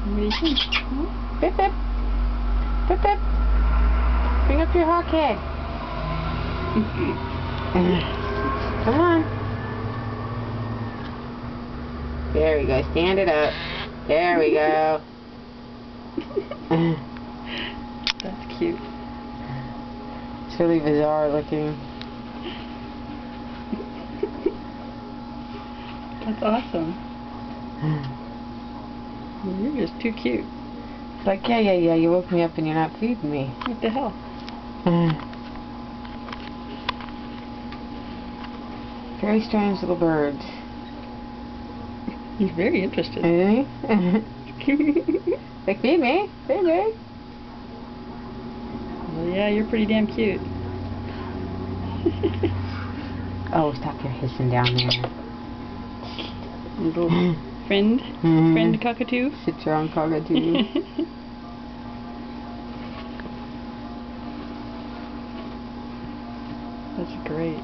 What do you think? Bip bip. Bip bip. Bring up your hawk head. Come on. There we go. Stand it up. There we go. That's cute. It's really bizarre looking. That's awesome. You're just too cute. It's like, yeah, you woke me up and you're not feeding me. What the hell? Very strange little birds. He's very interested. Isn't he? Like, feed me. Feed me. Well, yeah, you're pretty damn cute. Oh, stop your hissing down there. Little friend? Friend cockatoo? Sit your own cockatoo. That's great.